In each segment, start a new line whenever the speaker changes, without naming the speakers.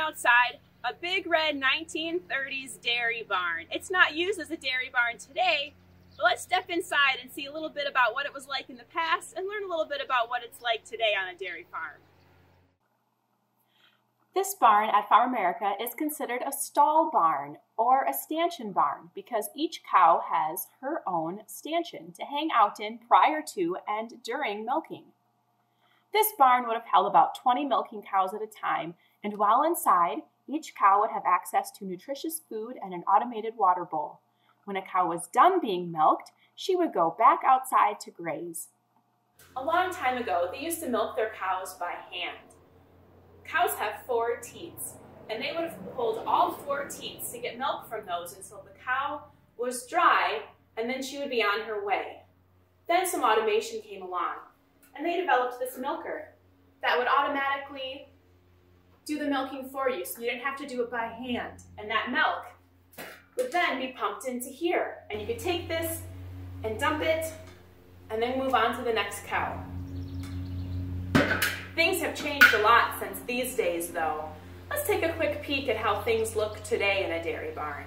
outside a big red 1930s dairy barn. It's not used as a dairy barn today, but let's step inside and see a little bit about what it was like in the past and learn a little bit about what it's like today on a dairy farm.
This barn at Farmamerica is considered a stall barn or a stanchion barn because each cow has her own stanchion to hang out in prior to and during milking. This barn would have held about 20 milking cows at a time, and while inside, each cow would have access to nutritious food and an automated water bowl. When a cow was done being milked, she would go back outside to graze. A long time ago, they used to milk their cows by hand. Cows have 4 teats, and they would have pulled all 4 teats to get milk from those until the cow was dry, and then she would be on her way. Then some automation came along, and they developed this milker that would automatically do the milking for you, so you didn't have to do it by hand. And that milk would then be pumped into here, and you could take this and dump it, and then move on to the next cow. Things have changed a lot since these days, though. Let's take a quick peek at how things look today in a dairy barn.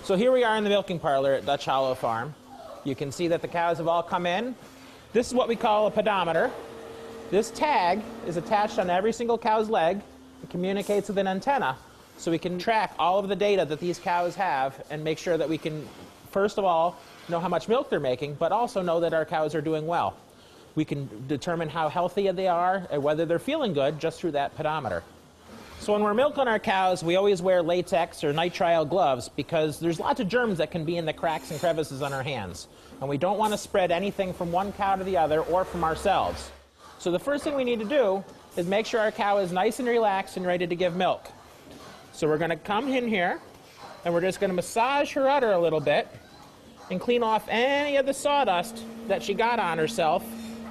So here we are in the milking parlor at Dutch Hollow Farm. You can see that the cows have all come in. This is what we call a pedometer. This tag is attached on every single cow's leg. It communicates with an antenna, so we can track all of the data that these cows have and make sure that we can, first of all, know how much milk they're making, but also know that our cows are doing well. We can determine how healthy they are and whether they're feeling good just through that pedometer. So when we're milking our cows, we always wear latex or nitrile gloves because there's lots of germs that can be in the cracks and crevices on our hands. And we don't want to spread anything from one cow to the other or from ourselves. So the first thing we need to do is make sure our cow is nice and relaxed and ready to give milk. So we're going to come in here and we're just going to massage her udder a little bit and clean off any of the sawdust that she got on herself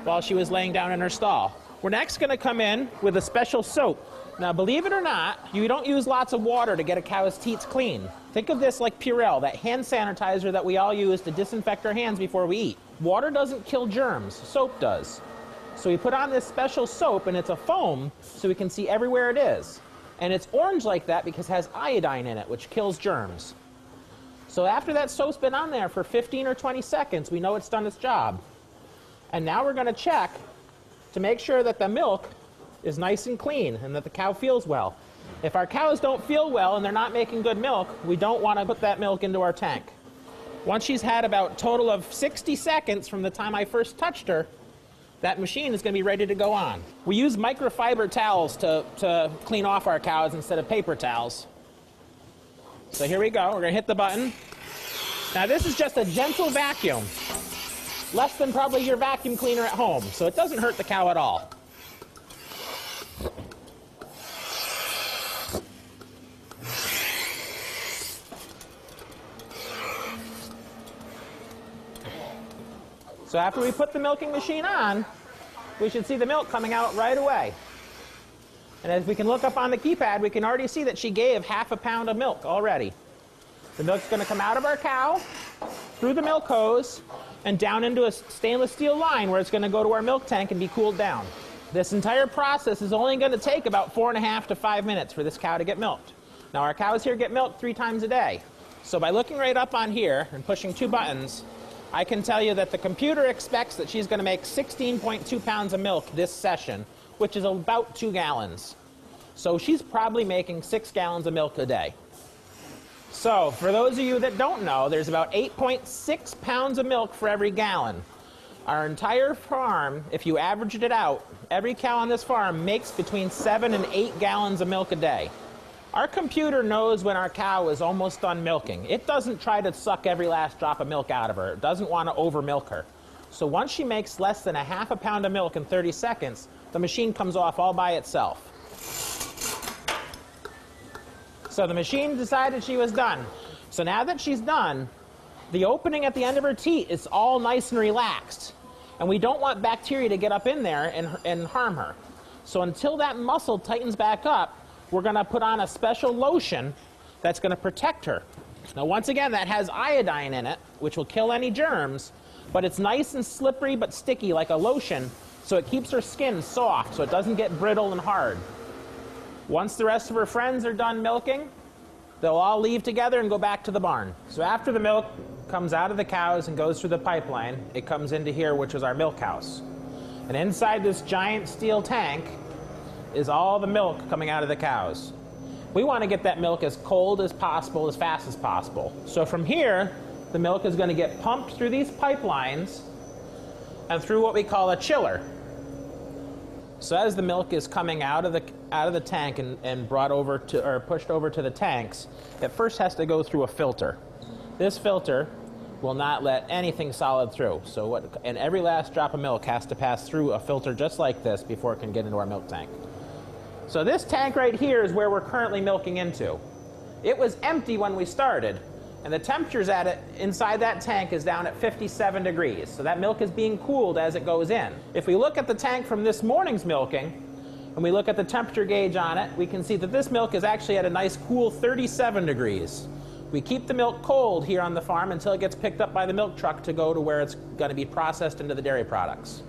while she was laying down in her stall. We're next going to come in with a special soap. Now, believe it or not, you don't use lots of water to get a cow's teats clean. Think of this like Purell, that hand sanitizer that we all use to disinfect our hands before we eat. Water doesn't kill germs, soap does. So we put on this special soap, and it's a foam, so we can see everywhere it is. And it's orange like that because it has iodine in it, which kills germs. So after that soap's been on there for 15 or 20 seconds, we know it's done its job. And now we're going to check to make sure that the milk is nice and clean and that the cow feels well. If our cows don't feel well and they're not making good milk, we don't want to put that milk into our tank. Once she's had about a total of 60 seconds from the time I first touched her, that machine is going to be ready to go on. We use microfiber towels to clean off our cows instead of paper towels. So here we go. We're going to hit the button. Now this is just a gentle vacuum. Less than probably your vacuum cleaner at home, so it doesn't hurt the cow at all. So after we put the milking machine on, we should see the milk coming out right away. And as we can look up on the keypad, we can already see that she gave half a pound of milk already. The milk's going to come out of our cow, through the milk hose, and down into a stainless steel line where it's going to go to our milk tank and be cooled down. This entire process is only going to take about 4.5 to 5 minutes for this cow to get milked. Now our cows here get milked 3 times a day. So by looking right up on here and pushing 2 buttons, I can tell you that the computer expects that she's going to make 16.2 pounds of milk this session, which is about 2 gallons. So she's probably making 6 gallons of milk a day. So for those of you that don't know, there's about 8.6 pounds of milk for every gallon. Our entire farm, if you averaged it out, every cow on this farm makes between 7 and 8 gallons of milk a day. Our computer knows when our cow is almost done milking. It doesn't try to suck every last drop of milk out of her. It doesn't want to over milk her. So once she makes less than a half a pound of milk in 30 seconds, the machine comes off all by itself. So the machine decided she was done. So now that she's done, the opening at the end of her teat is all nice and relaxed. And we don't want bacteria to get up in there and harm her. So until that muscle tightens back up, we're going to put on a special lotion that's going to protect her. Now once again, that has iodine in it, which will kill any germs, but it's nice and slippery but sticky like a lotion, So it keeps her skin soft so it doesn't get brittle and hard. Once the rest of her friends are done milking, they'll all leave together and go back to the barn. So after the milk comes out of the cows and goes through the pipeline, it comes into here, which is our milk house. And inside this giant steel tank is all the milk coming out of the cows. We want to get that milk as cold as possible, as fast as possible. So from here, the milk is going to get pumped through these pipelines and through what we call a chiller. So as the milk is coming out of the tank and brought over to, or pushed over to the tanks, it first has to go through a filter. This filter will not let anything solid through. And every last drop of milk has to pass through a filter just like this before it can get into our milk tank. So this tank right here is where we're currently milking into. It was empty when we started, and the temperatures inside that tank is down at 57 degrees. So that milk is being cooled as it goes in. If we look at the tank from this morning's milking, and we look at the temperature gauge on it, we can see that this milk is actually at a nice cool 37 degrees. We keep the milk cold here on the farm until it gets picked up by the milk truck to go to where it's going to be processed into the dairy products.